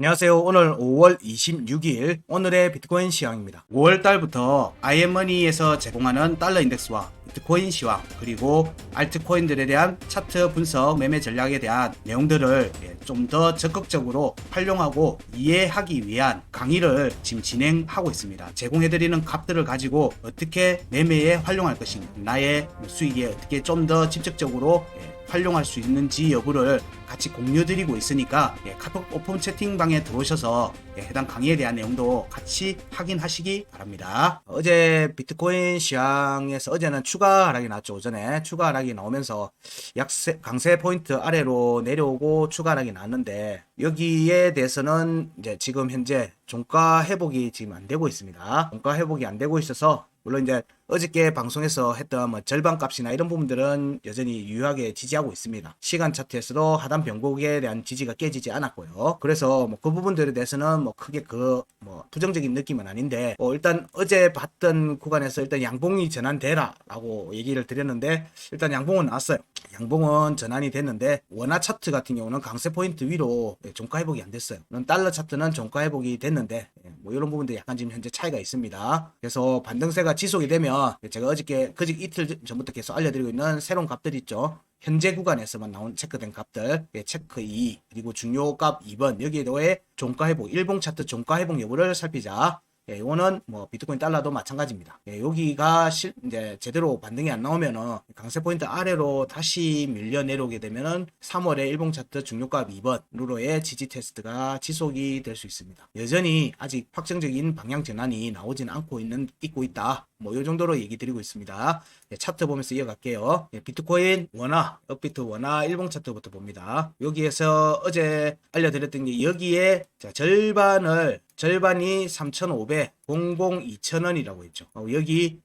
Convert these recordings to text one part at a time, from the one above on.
안녕하세요. 오늘 5월 26일 오늘의 비트코인 시황입니다. 5월 달부터 IM머니에서 제공하는 달러 인덱스와 비트코인 시황 그리고 알트코인들에 대한 차트 분석 매매 전략에 대한 내용들을 좀 더 적극적으로 활용하고 이해하기 위한 강의를 지금 진행하고 있습니다. 제공해드리는 값들을 가지고 어떻게 매매에 활용할 것인가, 나의 수익에 어떻게 좀 더 직접적으로 활용할 수 있는지 여부를 같이 공유드리고 있으니까 카톡 오픈 채팅방에 들어오셔서 해당 강의에 대한 내용도 같이 확인하시기 바랍니다. 어제 비트코인 시황에서 어제는 추가 하락이 나왔죠. 오전에 추가 하락이 나오면서 강세 포인트 아래로 내려오고 추가 하락이 나왔는데, 여기에 대해서는 이제 지금 현재 종가 회복이 지금 안 되고 있습니다. 종가 회복이 안 되고 있어서 물론 이제 어저께 방송에서 했던 절반 값이나 이런 부분들은 여전히 유효하게 지지하고 있습니다. 시간 차트에서도 하단 변곡에 대한 지지가 깨지지 않았고요. 그래서 그 부분들에 대해서는 크게 부정적인 느낌은 아닌데, 일단 어제 봤던 구간에서 일단 양봉이 전환되라 라고 얘기를 드렸는데, 일단 양봉은 나왔어요. 양봉은 전환이 됐는데, 원화 차트 같은 경우는 강세 포인트 위로 종가 회복이 안 됐어요. 달러 차트는 종가 회복이 됐는데, 이런 부분도 약간 지금 현재 차이가 있습니다. 그래서 반등세가 지속이 되면 제가 그제 이틀 전부터 계속 알려드리고 있는 새로운 값들 있죠. 현재 구간에서만 나온 체크된 값들, 체크 2 그리고 중요값 2번, 여기에 더해 종가 회복, 일봉 차트 종가 회복 여부를 살피자. 이거는 비트코인 달러도 마찬가지입니다. 여기가 이제 제대로 반등이 안 나오면은 강세 포인트 아래로 다시 밀려 내려오게 되면은 3월에 일봉 차트 중요값 2번으로의 지지 테스트가 지속이 될 수 있습니다. 여전히 아직 확정적인 방향 전환이 나오진 있고 있다. 요 정도로 얘기 드리고 있습니다. 차트 보면서 이어갈게요. 비트코인 원화, 업비트 원화 일봉 차트부터 봅니다. 여기에서 어제 알려드렸던 게, 여기에 절반이 3,500, 2,000원이라고 했죠. 여기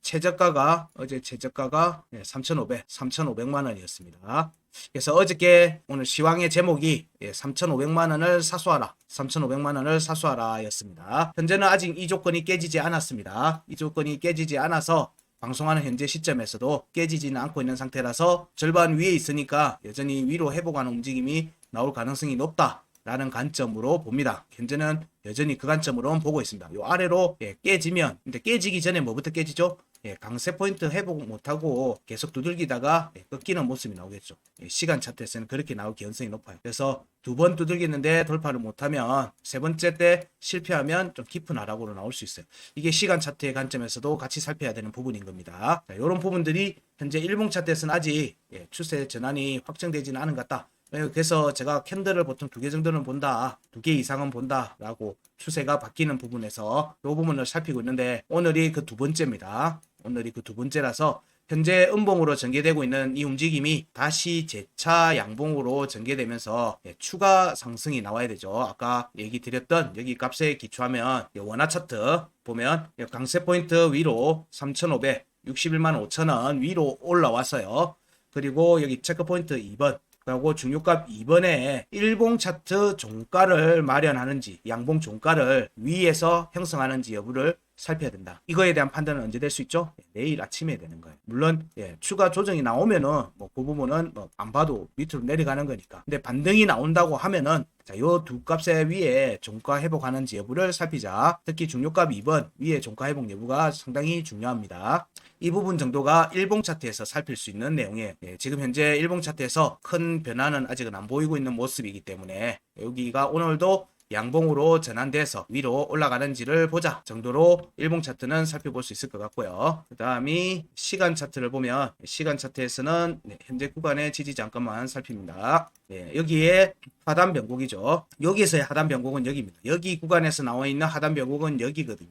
어제 최저가가 3,500만 원이었습니다. 그래서 어저께 오늘 시황의 제목이 3,500만 원을 사수하라, 3,500만 원을 사수하라 였습니다. 현재는 아직 이 조건이 깨지지 않았습니다. 이 조건이 깨지지 않아서 방송하는 현재 시점에서도 깨지지는 않고 있는 상태라서 절반 위에 있으니까 여전히 위로 회복하는 움직임이 나올 가능성이 높다 라는 관점으로 봅니다. 현재는 여전히 그 관점으로 보고 있습니다. 요 아래로 깨지면, 근데 깨지기 전에 뭐부터 깨지죠? 강세 포인트 회복 못하고 계속 두들기다가 꺾이는 모습이 나오겠죠. 시간 차트에서는 그렇게 나올 가능성이 높아요. 그래서 두 번 두들기는데 돌파를 못하면 세 번째 때 실패하면 좀 깊은 하락으로 나올 수 있어요. 이게 시간 차트의 관점에서도 같이 살펴야 되는 부분인 겁니다. 이런 부분들이 현재 일봉 차트에서는 아직 추세 전환이 확정되지는 않은 것 같다. 그래서 제가 캔들을 보통 2개 정도는 본다, 2개 이상은 본다 라고 추세가 바뀌는 부분에서 이 부분을 살피고 있는데, 오늘이 그 두 번째입니다. 오늘이 그 두 번째라서 현재 음봉으로 전개되고 있는 이 움직임이 다시 재차 양봉으로 전개되면서 추가 상승이 나와야 되죠. 아까 얘기 드렸던 여기 값에 기초하면 원화 차트 보면 강세 포인트 위로 3,500, 61만 5천원 위로 올라왔어요. 그리고 여기 체크 포인트 2번, 그리고 중요값 2번에 일봉 차트 종가를 마련하는지, 양봉 종가를 위에서 형성하는지 여부를 살펴야 된다. 이거에 대한 판단은 언제 될 수 있죠? 내일 아침에 되는 거예요. 물론 추가 조정이 나오면은 그 부분은 안 봐도 밑으로 내려가는 거니까. 근데 반등이 나온다고 하면은 요 두 값의 위에 종가 회복하는지 여부를 살피자. 특히 중요값 2번 위에 종가 회복 여부가 상당히 중요합니다. 이 부분 정도가 일봉 차트에서 살필 수 있는 내용이에요. 지금 현재 일봉 차트에서 큰 변화는 아직은 안 보이고 있는 모습이기 때문에 여기가 오늘도 양봉으로 전환돼서 위로 올라가는지를 보자 정도로 일봉 차트는 살펴볼 수 있을 것 같고요. 그 다음이 시간 차트를 보면, 시간 차트에서는 현재 구간의 지지 잠깐만 살핍니다. 여기에 하단 변곡이죠. 여기에서의 하단 변곡은 여기입니다. 여기 구간에서 나와 있는 하단 변곡은 여기거든요.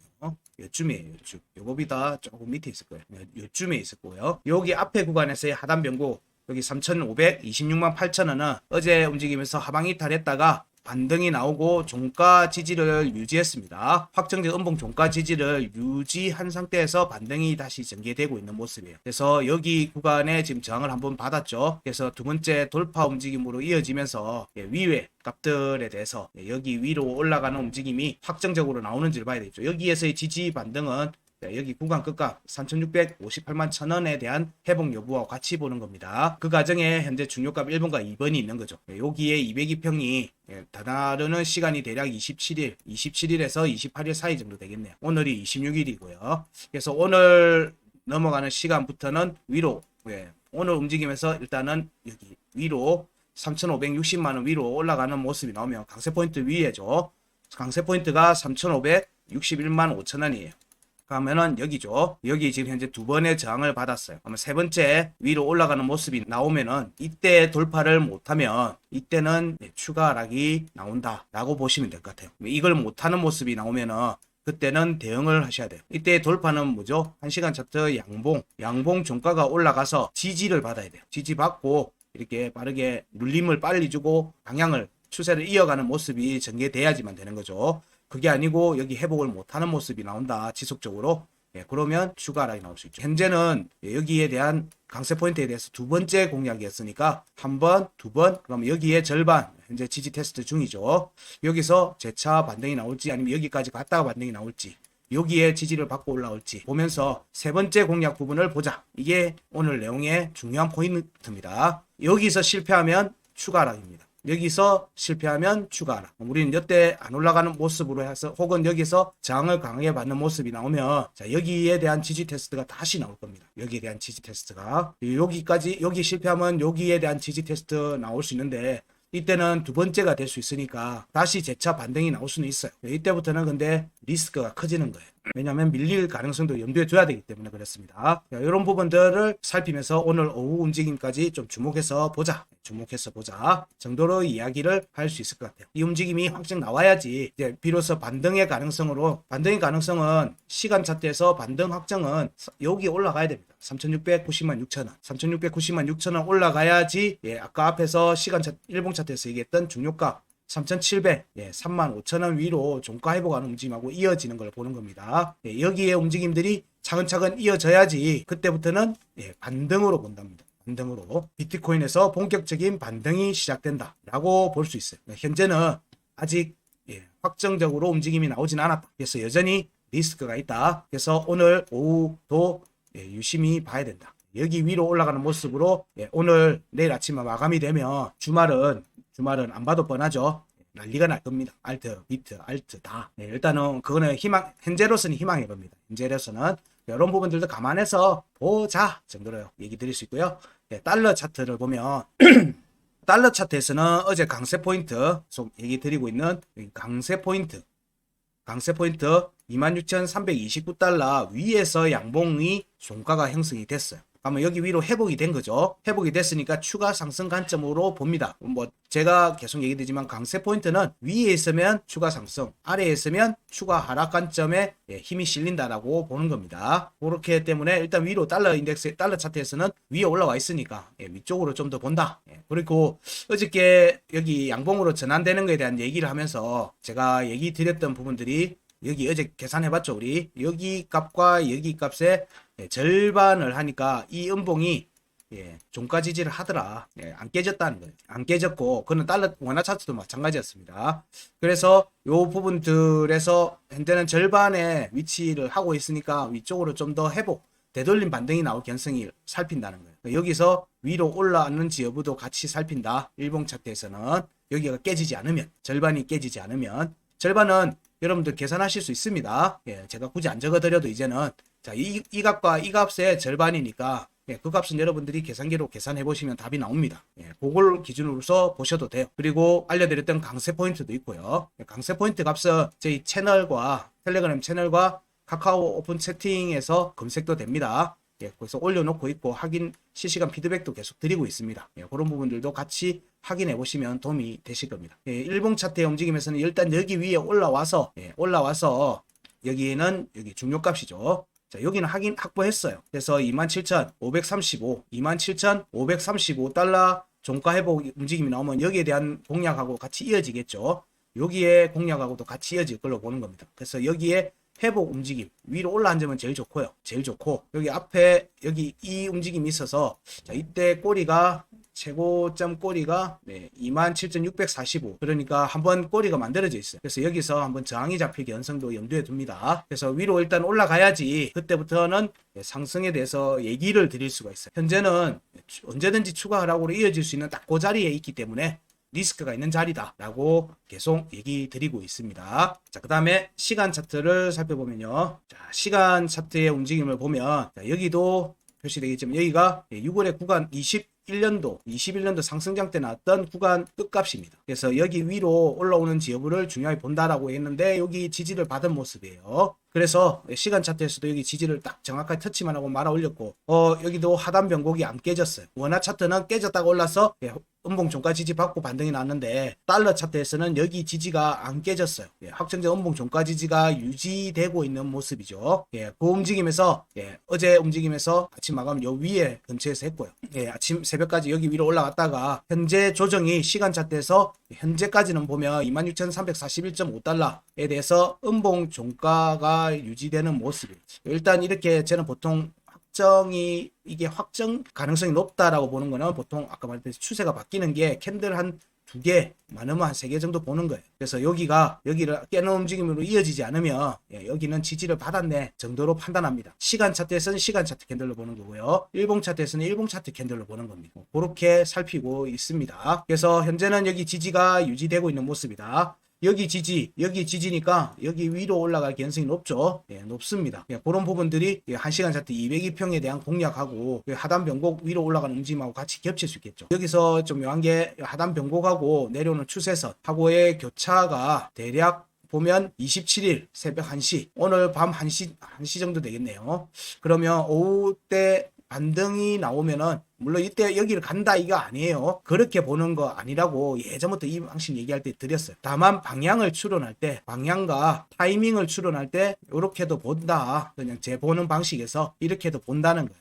요쯤이에요. 요쯤. 요거보다 조금 밑에 있을 거예요. 요쯤에 있을 거고요. 여기 앞에 구간에서의 하단 변곡, 여기 3,500, 26만 8천원은 어제 움직이면서 하방 이탈했다가 반등이 나오고 종가 지지를 유지했습니다. 확정적 음봉 종가 지지를 유지한 상태에서 반등이 다시 전개되고 있는 모습이에요. 그래서 여기 구간에 지금 저항을 한번 받았죠. 그래서 두 번째 돌파 움직임으로 이어지면서 위외 값들에 대해서 여기 위로 올라가는 움직임이 확정적으로 나오는지를 봐야 되죠. 여기에서의 지지 반등은 자, 여기 구간 끝값 3,658만 1,000원에 대한 회복 여부와 같이 보는 겁니다. 그 과정에 현재 중요값 1번과 2번이 있는 거죠. 여기에 202평이 다다르는 시간이 대략 27일에서 28일 사이 정도 되겠네요. 오늘이 26일이고요. 그래서 오늘 넘어가는 시간부터는 위로, 오늘 움직임에서 일단은 여기 위로 3,560만원 위로 올라가는 모습이 나오면 강세 포인트 위에죠. 강세 포인트가 3,561만 5천원이에요. 그러면은 여기죠. 여기 지금 현재 두 번의 저항을 받았어요. 그러면 세 번째 위로 올라가는 모습이 나오면은 이때 돌파를 못하면 이때는 추가 하락이 나온다 라고 보시면 될 것 같아요. 이걸 못하는 모습이 나오면은 그때는 대응을 하셔야 돼요. 이때 돌파는 뭐죠? 1시간 차트 양봉 종가가 올라가서 지지를 받아야 돼요. 지지 받고 이렇게 빠르게 눌림을 빨리 주고 방향을 추세를 이어가는 모습이 전개돼야지만 되는 거죠. 그게 아니고 여기 회복을 못하는 모습이 나온다 지속적으로, 그러면 추가 하락이 나올 수 있죠. 현재는 여기에 대한 강세 포인트에 대해서 두 번째 공략이었으니까 한 번, 두 번, 그럼 여기에 절반 현재 지지 테스트 중이죠. 여기서 재차 반등이 나올지 아니면 여기까지 갔다가 반등이 나올지 여기에 지지를 받고 올라올지 보면서 세 번째 공략 부분을 보자. 이게 오늘 내용의 중요한 포인트입니다. 여기서 실패하면 추가 하락입니다. 여기서 실패하면 추가 하락. 우리는 여태 안 올라가는 모습으로 해서 혹은 여기서 저항을 강하게 받는 모습이 나오면 자, 여기에 대한 지지 테스트가 다시 나올 겁니다. 여기에 대한 지지 테스트가 여기 실패하면 여기에 대한 지지 테스트 나올 수 있는데 이때는 두 번째가 될 수 있으니까 다시 재차 반등이 나올 수는 있어요. 이때부터는 근데 리스크가 커지는 거예요. 왜냐하면 밀릴 가능성도 염두에 둬야 되기 때문에 그렇습니다. 이런 부분들을 살피면서 오늘 오후 움직임까지 좀 주목해서 보자 정도로 이야기를 할 수 있을 것 같아요. 이 움직임이 확정 나와야지 이제 비로소 반등의 가능성은 시간 차트에서 반등 확정은 여기 올라가야 됩니다. 3,690만 6천원 3,690만 6천원 올라가야지 아까 앞에서 시간 차트 일봉 차트에서 얘기했던 중요가 3,700, 35,000원 위로 종가 회복하는 움직임하고 이어지는 걸 보는 겁니다. 여기에 움직임들이 차근차근 이어져야지 그때부터는 반등으로 본답니다. 반등으로 비트코인에서 본격적인 반등이 시작된다 라고 볼 수 있어요. 현재는 아직 확정적으로 움직임이 나오진 않았다. 그래서 여전히 리스크가 있다. 그래서 오늘 오후도 유심히 봐야 된다. 여기 위로 올라가는 모습으로 오늘 내일 아침에 마감이 되면 주말은 안 봐도 뻔하죠. 난리가 날 겁니다. 알트, 비트, 알트 다. 일단은 그거는 현재로서는 희망의 겁니다. 현재로서는 이런 부분들도 감안해서 보자 정도로 얘기 드릴 수 있고요. 달러 차트를 보면 달러 차트에서는 어제 강세 포인트 얘기 드리고 있는 강세 포인트 26,329달러 위에서 양봉이 종가가 형성이 됐어요. 그러면 여기 위로 회복이 된 거죠. 회복이 됐으니까 추가 상승 관점으로 봅니다. 제가 계속 얘기 드리지만 강세 포인트는 위에 있으면 추가 상승, 아래에 있으면 추가 하락 관점에 힘이 실린다라고 보는 겁니다. 그렇기 때문에 일단 위로 달러 차트에서는 위에 올라와 있으니까 위쪽으로 좀 더 본다. 그리고 어저께 여기 양봉으로 전환되는 것에 대한 얘기를 하면서 제가 얘기 드렸던 부분들이 여기 어제 계산해봤죠. 우리 여기 값과 여기 값의 절반을 하니까 이 음봉이 종가 지지를 하더라. 안 깨졌다는 거예요. 안 깨졌고 그는 달러 원화 차트도 마찬가지였습니다. 그래서 요 부분들에서 현재는 절반의 위치를 하고 있으니까 위쪽으로 좀 더 회복 되돌림 반등이 나올 가능성이 살핀다는 거예요. 여기서 위로 올라왔는지 여부도 같이 살핀다. 일봉 차트에서는 여기가 깨지지 않으면, 절반이 깨지지 않으면, 절반은 여러분들 계산하실 수 있습니다. 제가 굳이 안 적어드려도 이제는 자, 이 값과 이 값의 절반이니까 그 값은 여러분들이 계산기로 계산해 보시면 답이 나옵니다. 그걸 기준으로서 보셔도 돼요. 그리고 알려드렸던 강세 포인트도 있고요. 강세 포인트 값은 저희 채널과 텔레그램 채널과 카카오 오픈 채팅에서 검색도 됩니다. 거기서 올려놓고 있고 실시간 피드백도 계속 드리고 있습니다. 그런 부분들도 같이 확인해 보시면 도움이 되실 겁니다. 일봉 차트의 움직임에서는 일단 여기 위에 올라와서 여기는 여기 중요값이죠. 자, 여기는 확보했어요. 그래서 27,535달러 종가 회복 움직임이 나오면 여기에 대한 공략하고 같이 이어지겠죠. 여기에 공략하고도 같이 이어질 걸로 보는 겁니다. 그래서 여기에 회복 움직임 위로 올라앉으면 제일 좋고요. 제일 좋고 여기 앞에 여기 이 움직임이 있어서 자, 이때 꼬리가 최고점 꼬리가 27,645 그러니까 한번 꼬리가 만들어져 있어요. 그래서 여기서 한번 저항이 잡힐 가능성도 염두에 둡니다. 그래서 위로 일단 올라가야지 그때부터는 상승에 대해서 얘기를 드릴 수가 있어요. 현재는 언제든지 추가 하락으로 이어질 수 있는 딱 그 자리에 있기 때문에 리스크가 있는 자리다 라고 계속 얘기 드리고 있습니다. 자, 그 다음에 시간 차트를 살펴보면요. 자, 시간 차트의 움직임을 보면 자, 여기도 표시되겠지만 여기가 6월의 구간 21년도 상승장 때 나왔던 구간 끝값입니다. 그래서 여기 위로 올라오는지 여부를 중요하게 본다라고 했는데 여기 지지를 받은 모습이에요. 그래서 시간 차트에서도 여기 지지를 딱 정확하게 터치만 하고 말아 올렸고 여기도 하단 변곡이 안 깨졌어요. 원화 차트는 깨졌다가 올라서 음봉 종가 지지 받고 반등이 났는데 달러 차트에서는 여기 지지가 안 깨졌어요. 확정적 음봉 종가 지지가 유지되고 있는 모습이죠. 그 움직임에서 어제 움직임에서 아침 마감 요 위에 근처에서 했고요. 아침 새벽까지 여기 위로 올라갔다가 현재 조정이 시간 차트에서 현재까지는 보면 26,341.5달러에 대해서 음봉 종가가 유지되는 모습이에요. 일단 이렇게 저는 보통 이게 확정 가능성이 높다라고 보는 거는 보통 아까 말했듯이 추세가 바뀌는 게 캔들 한 2개, 많으면 한 3개 정도 보는 거예요. 그래서 여기를 깨는 움직임으로 이어지지 않으면 여기는 지지를 받았네 정도로 판단합니다. 시간 차트에서는 시간 차트 캔들로 보는 거고요. 일봉 차트에서는 일봉 차트 캔들로 보는 겁니다. 그렇게 살피고 있습니다. 그래서 현재는 여기 지지가 유지되고 있는 모습이다. 여기 지지니까 여기 위로 올라갈 가능성이 높죠. 높습니다. 그런 부분들이 1시간 차트 202평에 대한 공략하고 하단 변곡 위로 올라가는 움직임하고 같이 겹칠 수 있겠죠. 여기서 좀 묘한 게 하단 변곡하고 내려오는 추세선하고의 교차가 대략 보면 27일 새벽 1시 오늘 밤 1시 정도 되겠네요. 그러면 오후 때 반등이 나오면은 물론 이때 여기를 간다 이거 아니에요. 그렇게 보는 거 아니라고 예전부터 이 방식 얘기할 때 드렸어요. 다만 방향을 추론할 때 방향과 타이밍을 추론할 때 이렇게도 본다. 그냥 제 보는 방식에서 이렇게도 본다는 거예요.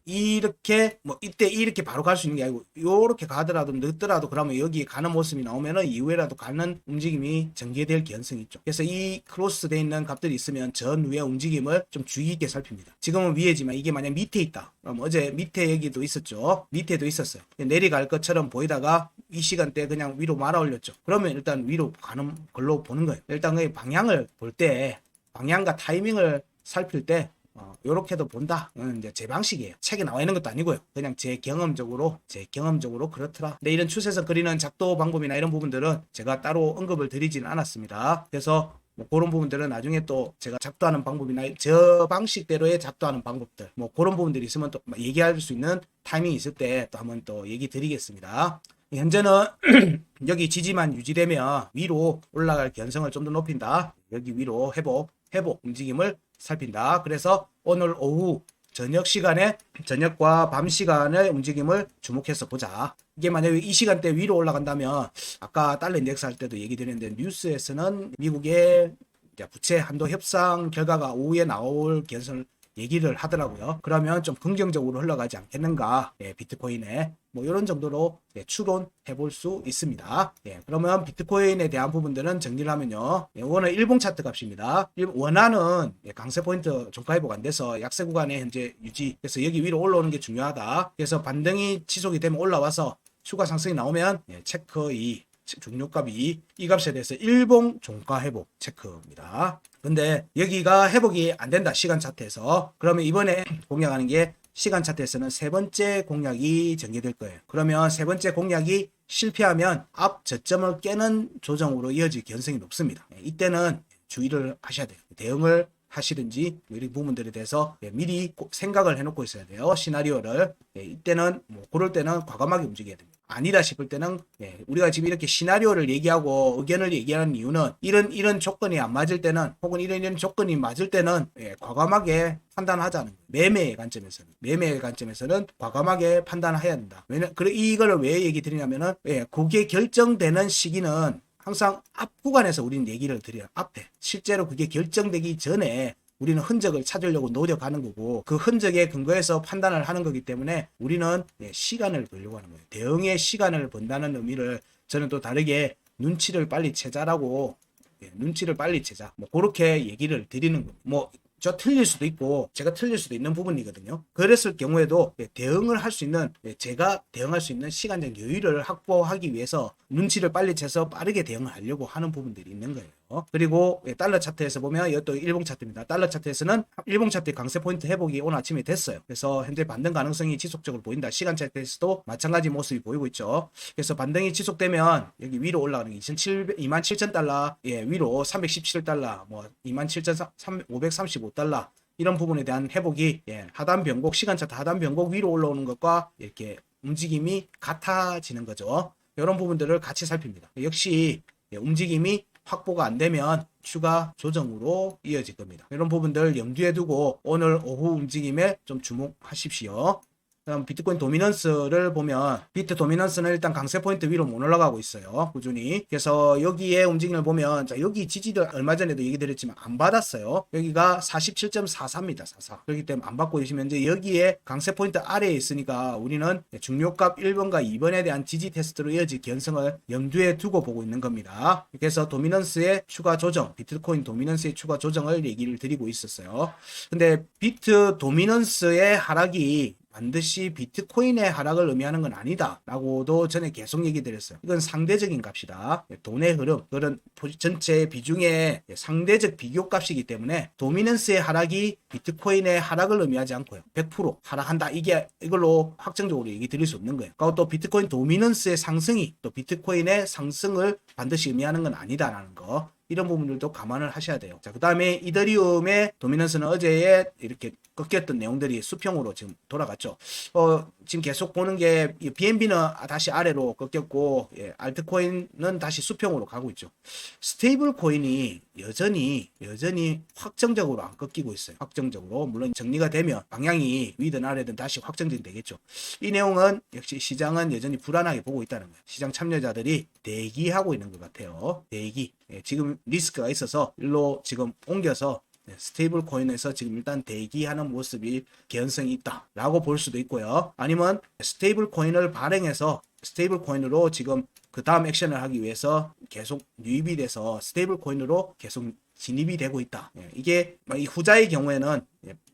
이렇게 이때 이렇게 바로 갈 수 있는 게 아니고 요렇게 가더라도 늦더라도 그러면 여기 가는 모습이 나오면은 이후에라도 가는 움직임이 전개될 가능성이 있죠. 그래서 이 크로스 돼 있는 값들이 있으면 전 위의 움직임을 좀 주의 있게 살핍니다. 지금은 위에지만 이게 만약 밑에 있다. 그럼 어제 밑에 여기도 있었죠. 밑에도 있었어요. 내려갈 것처럼 보이다가 이 시간대 그냥 위로 말아 올렸죠. 그러면 일단 위로 가는 걸로 보는 거예요. 일단 그 방향을 볼 때 방향과 타이밍을 살필 때 요렇게도 본다. 이제 제 방식이에요. 책에 나와 있는 것도 아니고요. 그냥 제 경험적으로 그렇더라. 근데 이런 추세선 그리는 작도 방법이나 이런 부분들은 제가 따로 언급을 드리지는 않았습니다. 그래서 그런 부분들은 나중에 또 제가 작도하는 방법이나 저 방식대로의 작도하는 방법들 그런 부분들이 있으면 또 얘기할 수 있는 타이밍이 있을 때 또 한번 또 얘기 드리겠습니다. 현재는 여기 지지만 유지되면 위로 올라갈 가능성을 좀 더 높인다. 여기 위로 회복 움직임을 살핀다. 그래서 오늘 오후 저녁과 밤 시간의 움직임을 주목해서 보자. 이게 만약에 이 시간대 위로 올라간다면 아까 달러 인덱스 할 때도 얘기 드렸는데 뉴스에서는 미국의 부채 한도 협상 결과가 오후에 나올 가능성을 얘기를 하더라고요. 그러면 좀 긍정적으로 흘러가지 않겠는가. 비트코인에 이런 정도로 추론해 볼 수 있습니다. 그러면 비트코인에 대한 부분들은 정리를 하면요. 이거는 일봉 차트 값입니다. 원화는 강세 포인트 종가 회복 안 돼서 약세 구간에 현재 유지. 그래서 여기 위로 올라오는 게 중요하다. 그래서 반등이 지속이 되면 올라와서 추가 상승이 나오면 체크 2 중요값이 이 값에 대해서 일봉 종가 회복 체크입니다. 근데 여기가 회복이 안 된다. 시간 차트에서. 그러면 이번에 공략하는 게 시간 차트에서는 세 번째 공략이 전개될 거예요. 그러면 세 번째 공략이 실패하면 앞 저점을 깨는 조정으로 이어질 가능성이 높습니다. 이때는 주의를 하셔야 돼요. 대응을 하시든지 이런 부분들에 대해서 미리 생각을 해놓고 있어야 돼요. 시나리오를. 이때는 그럴 때는 과감하게 움직여야 됩니다. 아니다 싶을 때는 우리가 지금 이렇게 시나리오를 얘기하고 의견을 얘기하는 이유는 이런 조건이 안 맞을 때는 혹은 이런 조건이 맞을 때는 과감하게 판단하자는 거예요. 매매의 관점에서는 과감하게 판단해야 된다. 이걸 왜 얘기 드리냐면은 그게 결정되는 시기는 항상 앞 구간에서 우리는 얘기를 드려요. 앞에 실제로 그게 결정되기 전에 우리는 흔적을 찾으려고 노력하는 거고 그 흔적에 근거해서 판단을 하는 거기 때문에 우리는 시간을 벌려고 하는 거예요. 대응의 시간을 번다는 의미를 저는 또 다르게 눈치를 빨리 채자라고 눈치를 빨리 채자 그렇게 얘기를 드리는 거예요. 저 틀릴 수도 있고 제가 틀릴 수도 있는 부분이거든요. 그랬을 경우에도 대응을 할 수 있는, 제가 대응할 수 있는 시간적 여유를 확보하기 위해서 눈치를 빨리 채서 빠르게 대응을 하려고 하는 부분들이 있는 거예요. 그리고 달러 차트에서 보면 이것도 일봉 차트입니다. 달러 차트에서는 일봉 차트의 강세 포인트 회복이 오늘 아침에 됐어요. 그래서 현재 반등 가능성이 지속적으로 보인다. 시간 차트에서도 마찬가지 모습이 보이고 있죠. 그래서 반등이 지속되면 여기 위로 올라가는 게 27,000달러, 위로 317달러, 뭐 27,535달러 이런 부분에 대한 회복이, 하단 변곡, 시간 차트 하단 변곡 위로 올라오는 것과 이렇게 움직임이 같아지는 거죠. 이런 부분들을 같이 살핍니다. 역시 움직임이 확보가 안 되면 추가 조정으로 이어질 겁니다. 이런 부분들 염두에 두고 오늘 오후 움직임에 좀 주목하십시오. 그럼 비트코인 도미넌스를 보면 비트 도미넌스는 일단 강세 포인트 위로 못 올라가고 있어요. 꾸준히. 그래서 여기에 움직임을 보면, 자, 여기 지지를 얼마 전에도 얘기 드렸지만 안 받았어요. 여기가 47.44입니다. 44. 그렇기 때문에 안 받고 계시면 이제 여기에 강세 포인트 아래에 있으니까 우리는 중요값 1번과 2번에 대한 지지 테스트로 이어질 개연성을 염두에 두고 보고 있는 겁니다. 그래서 도미넌스의 추가 조정, 비트코인 도미넌스의 추가 조정을 얘기를 드리고 있었어요. 근데 비트 도미넌스의 하락이 반드시 비트코인의 하락을 의미하는 건 아니다 라고도 전에 계속 얘기 드렸어요. 이건 상대적인 값이다. 돈의 흐름, 그런 전체 비중의 상대적 비교값이기 때문에 도미넌스의 하락이 비트코인의 하락을 의미하지 않고요. 100% 하락한다, 이걸로 확정적으로 얘기 드릴 수 없는 거예요. 그리고 또 비트코인 도미넌스의 상승이 또 비트코인의 상승을 반드시 의미하는 건 아니다라는 거, 이런 부분들도 감안을 하셔야 돼요. 자, 그 다음에 이더리움의 도미넌스는 어제에 이렇게 꺾였던 내용들이 수평으로 지금 돌아갔죠. 지금 계속 보는 게 BNB는 다시 아래로 꺾였고, 알트코인은 다시 수평으로 가고 있죠. 스테이블 코인이 여전히 확정적으로 안 꺾이고 있어요. 확정적으로. 물론 정리가 되면 방향이 위든 아래든 다시 확정적이 되겠죠. 이 내용은 역시 시장은 여전히 불안하게 보고 있다는 거예요. 시장 참여자들이 대기하고 있는 것 같아요. 대기. 지금 리스크가 있어서 일로 지금 옮겨서 스테이블 코인에서 지금 일단 대기하는 모습이 개연성이 있다라고 볼 수도 있고요. 아니면 스테이블 코인을 발행해서 스테이블 코인으로 지금 그 다음 액션을 하기 위해서 계속 유입이 돼서 스테이블 코인으로 계속 진입이 되고 있다. 이게 이 후자의 경우에는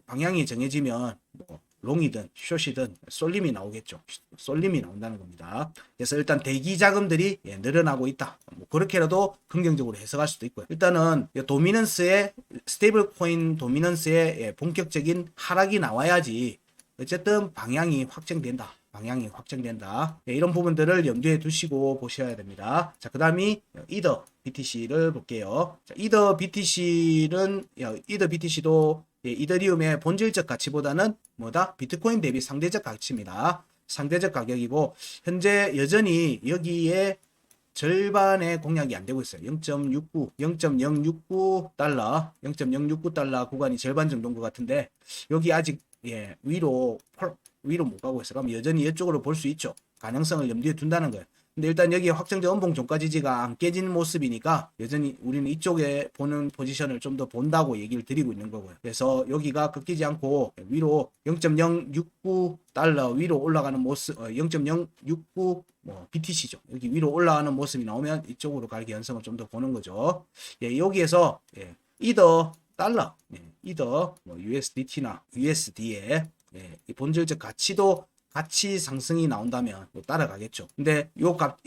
방향이 정해지면 뭐 롱이든 숏이든 쏠림이 나오겠죠. 쏠림이 나온다는 겁니다. 그래서 일단 대기 자금들이 늘어나고 있다. 뭐 그렇게라도 긍정적으로 해석할 수도 있고요. 일단은 도미넌스의 스테이블 코인 도미넌스의 본격적인 하락이 나와야지 어쨌든 방향이 확정된다. 이런 부분들을 염두에 두시고 보셔야 됩니다. 자, 그 다음이 이더 BTC를 볼게요. 자, 이더 BTC도 이더리움의 본질적 가치보다는 뭐다? 비트코인 대비 상대적 가치입니다. 상대적 가격이고, 현재 여전히 여기에 절반의 공략이 안 되고 있어요. 0.069달러 구간이 절반 정도인 것 같은데, 여기 아직 위로 못 가고 있어요. 그럼 여전히 이쪽으로 볼 수 있죠. 가능성을 염두에 둔다는 거예요. 근데 일단 여기 확정적 음봉 종가 지지가 안 깨진 모습이니까 여전히 우리는 이쪽에 보는 포지션을 좀 더 본다고 얘기를 드리고 있는 거고요. 그래서 여기가 꺾이지 않고 위로 0.069달러 위로 올라가는 모습, 0.069 BTC죠. 여기 위로 올라가는 모습이 나오면 이쪽으로 갈 가능성을 좀 더 보는 거죠. 여기에서 이더 달러, 이더 USDT나 USD의 이 본질적 가치도 같이 상승이 나온다면 따라가겠죠. 근데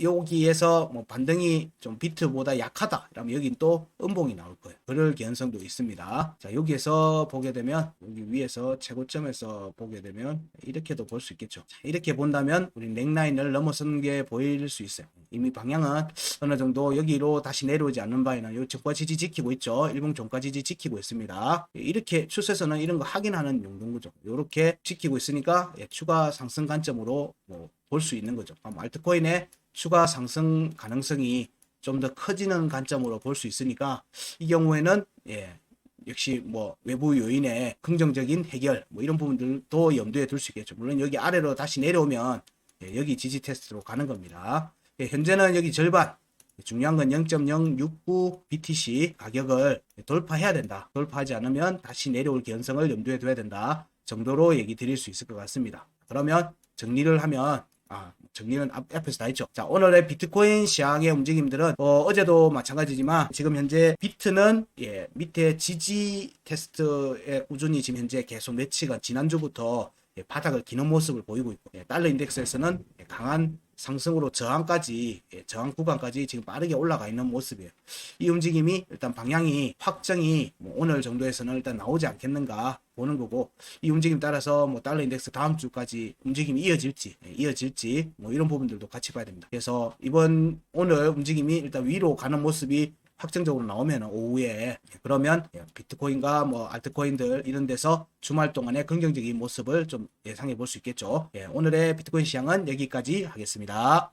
여기에서 반등이 좀 비트보다 약하다 그러면 여긴 또 음봉이 나올 거예요. 그럴 개연성도 있습니다. 자, 여기에서 보게 되면 여기 위에서 최고점에서 보게 되면 이렇게도 볼 수 있겠죠. 자, 이렇게 본다면 우리 넥라인을 넘어선 게 보일 수 있어요. 이미 방향은 어느 정도 여기로 다시 내려오지 않는 바에는 요 저가 지지 지키고 있죠. 일봉 종가 지지 지키고 있습니다. 이렇게 추세에서는 이런 거 확인하는 용도인 거죠. 이렇게 지키고 있으니까 추가 상승 관점으로 볼 수 있는 거죠. 알트코인의 추가 상승 가능성이 좀 더 커지는 관점으로 볼 수 있으니까 이 경우에는 역시 외부 요인의 긍정적인 해결 이런 부분들도 염두에 둘 수 있겠죠. 물론 여기 아래로 다시 내려오면 여기 지지 테스트로 가는 겁니다. 현재는 여기 절반, 중요한 건 0.069 BTC 가격을 돌파해야 된다. 돌파하지 않으면 다시 내려올 개연성을 염두에 둬야 된다 정도로 얘기 드릴 수 있을 것 같습니다. 그러면 정리를 하면 정리는 앞에서 다 했죠. 자, 오늘의 비트코인 시황의 움직임들은 어제도 마찬가지지만 지금 현재 비트는 밑에 지지 테스트에 꾸준히 지금 현재 계속 며칠간 지난주부터 바닥을 기는 모습을 보이고 있고, 달러 인덱스에서는 강한 상승으로 저항까지, 저항 구간까지 지금 빠르게 올라가 있는 모습이에요. 이 움직임이 일단 방향이 확정이 뭐 오늘 정도에서는 일단 나오지 않겠는가 보는 거고, 이 움직임 따라서 뭐 달러 인덱스 다음 주까지 움직임이 이어질지 뭐 이런 부분들도 같이 봐야 됩니다. 그래서 오늘 움직임이 일단 위로 가는 모습이 확정적으로 나오면 오후에, 그러면 비트코인과 뭐 알트코인들 이런 데서 주말 동안의 긍정적인 모습을 좀 예상해 볼 수 있겠죠. 오늘의 비트코인 시장은 여기까지 하겠습니다.